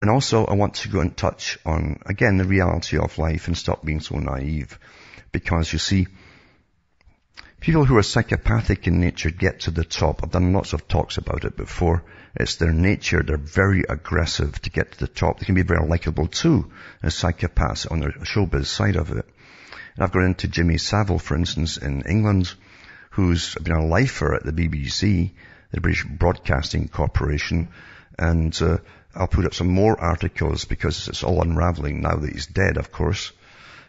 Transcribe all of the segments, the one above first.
And also, I want to go and touch on, again, the reality of life and stop being so naive. Because, you see, people who are psychopathic in nature get to the top. I've done lots of talks about it before. It's their nature. They're very aggressive to get to the top. They can be very likable too, as psychopaths on the showbiz side of it. And I've got into Jimmy Savile, for instance, in England, who's been a lifer at the BBC, the British Broadcasting Corporation, and I'll put up some more articles because it's all unraveling now that he's dead, of course.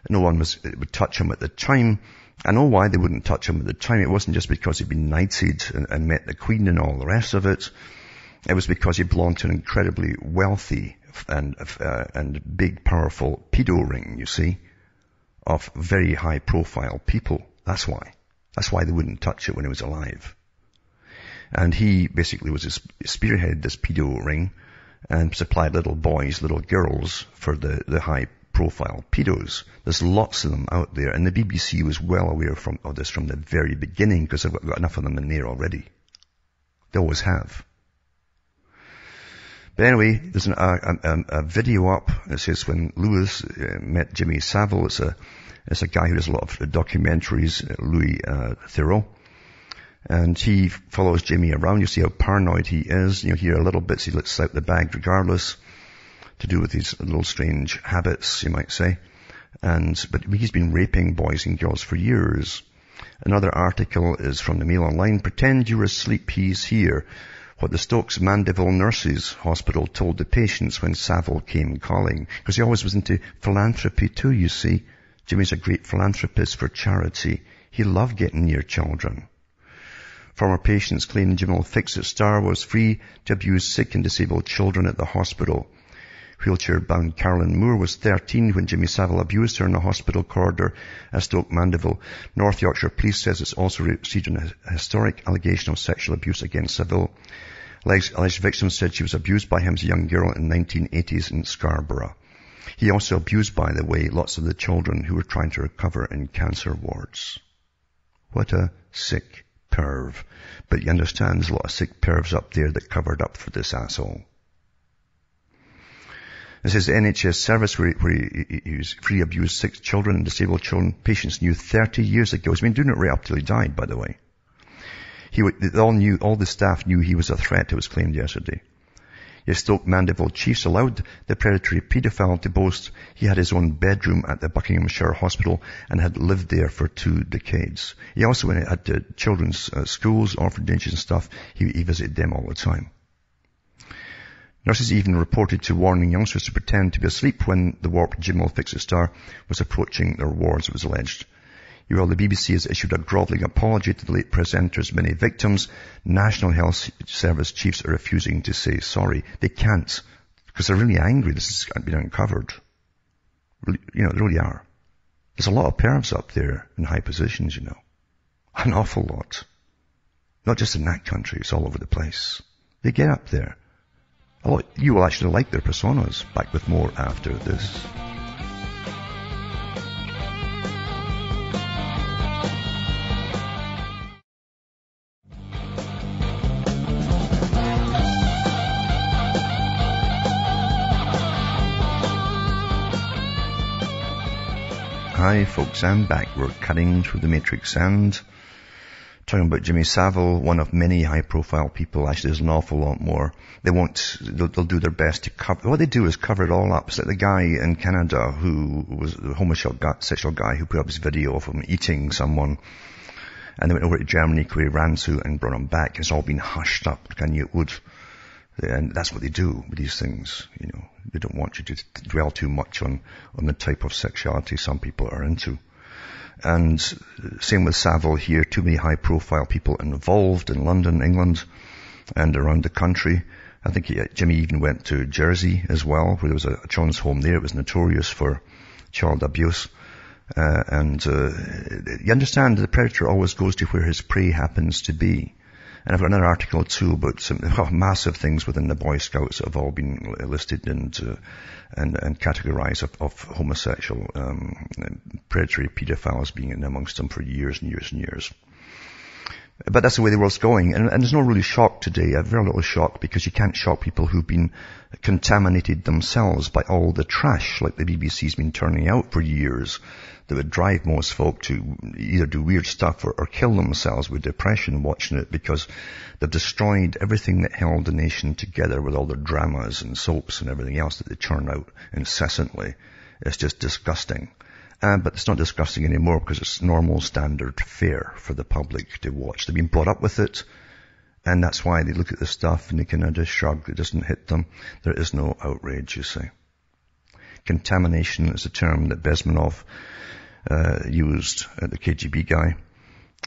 No one would touch him at the time. I know why they wouldn't touch him at the time. It wasn't just because he'd been knighted and met the Queen and all the rest of it. It was because he belonged to an incredibly wealthy and big, powerful pedo ring, you see, of very high-profile people. That's why. That's why they wouldn't touch it when he was alive. And he basically spearheaded this pedo ring and supplied little boys, little girls for the high-profile pedos. There's lots of them out there, and the BBC was well aware of this from the very beginning because they've got enough of them in there already. They always have. But anyway, there's a video up. It says when Lewis met Jimmy Savile. It's a guy who does a lot of documentaries, Louis Theroux. And he follows Jimmy around. You see how paranoid he is. You hear a little bits he lets out the bag regardless, to do with his little strange habits, you might say. But he's been raping boys and girls for years. Another article is from the Mail Online. Pretend you're asleep, he's here. What the Stokes Mandeville Nurses Hospital told the patients when Savile came calling. Because he always was into philanthropy too, you see. Jimmy's a great philanthropist for charity. He loved getting near children. Former patients claimed Jimmy Fix-It Star was free to abuse sick and disabled children at the hospital. Wheelchair-bound Carolyn Moore was 13 when Jimmy Savile abused her in a hospital corridor at Stoke Mandeville. North Yorkshire Police says it's also received a historic allegation of sexual abuse against Savile. Alleged victim said she was abused by him as a young girl in the 1980s in Scarborough. He also abused, by the way, lots of the children who were trying to recover in cancer wards. What a sick perv. But you understand there's a lot of sick pervs up there that covered up for this asshole. This is the NHS service where he free abused sick children and disabled children. Patients knew 30 years ago. He's been doing it right up till he died, by the way. All the staff knew he was a threat, it was claimed yesterday. The Stoke Mandeville chiefs allowed the predatory paedophile to boast he had his own bedroom at the Buckinghamshire Hospital and had lived there for 2 decades. He also went at the children's schools, orphanages and stuff. He visited them all the time. Nurses even reported to warning youngsters to pretend to be asleep when the warped Jim Fix-It Star was approaching their wards, it was alleged. Well, the BBC has issued a grovelling apology to the late presenter's many victims. National Health Service chiefs are refusing to say sorry. They can't, because they're really angry this has been uncovered. Really, they really are. There's a lot of pervs up there in high positions, An awful lot. Not just in that country, it's all over the place. They get up there. You will actually like their personas. Back with more after this. Hi folks, I'm back. We're cutting through the matrix and talking about Jimmy Savile, one of many high-profile people. Actually, there's an awful lot more. They'll do their best to cover, what they do is cover it all up. It's like the guy in Canada who was the homosexual guy who put up his video of him eating someone, and they went over to Germany, where he ran to and brought him back. It's all been hushed up, like I knew it would. And that's what they do with these things, They don't want you to dwell too much on the type of sexuality some people are into. And same with Savile here, too many high-profile people involved in London, England, and around the country. I think Jimmy even went to Jersey as well, where there was a children's home there. It was notorious for child abuse. You understand the predator always goes to where his prey happens to be. And I've got another article too about some massive things within the Boy Scouts that have all been listed and categorized of homosexual predatory pedophiles being in amongst them for years and years and years. But that's the way the world's going. And there's no really shock today, a very little shock, because you can't shock people who've been contaminated themselves by all the trash like the BBC's been turning out for years that would drive most folk to either do weird stuff or kill themselves with depression watching it, because they've destroyed everything that held the nation together with all their dramas and soaps and everything else that they churn out incessantly. It's just disgusting. But it's not disgusting anymore because it's normal standard fare for the public to watch. They've been brought up with it, and that's why they look at this stuff and they can just shrug. It doesn't hit them. There is no outrage, you see. Contamination is a term that Bezmenov used, the KGB guy,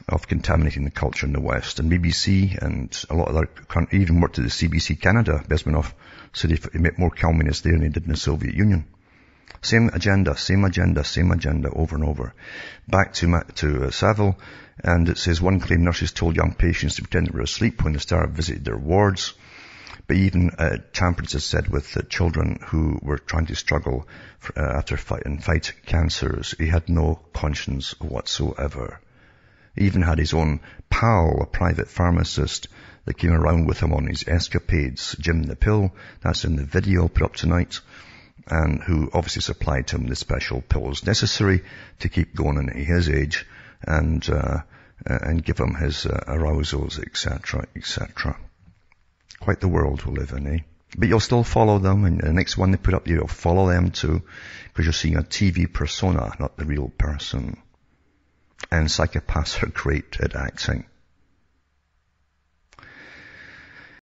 of contaminating the culture in the West. And BBC and a lot of other countries, even worked at the CBC Canada, Bezmenov said he met more communists there than he did in the Soviet Union. Same agenda, over and over. Back to Savile, and it says one claimed nurses told young patients to pretend they were asleep when the staff visited their wards. But even Champerts has said with children who were trying to struggle after fight cancers, he had no conscience whatsoever. He even had his own pal, a private pharmacist, that came around with him on his escapades, Jim the Pill. That's in the video put up tonight. And who obviously supplied him the special pills necessary to keep going at his age and give him his arousals, etc., etc. Quite the world we live in, eh? But you'll still follow them, and the next one they put up, you'll follow them too, because you're seeing a TV persona, not the real person. And psychopaths are great at acting.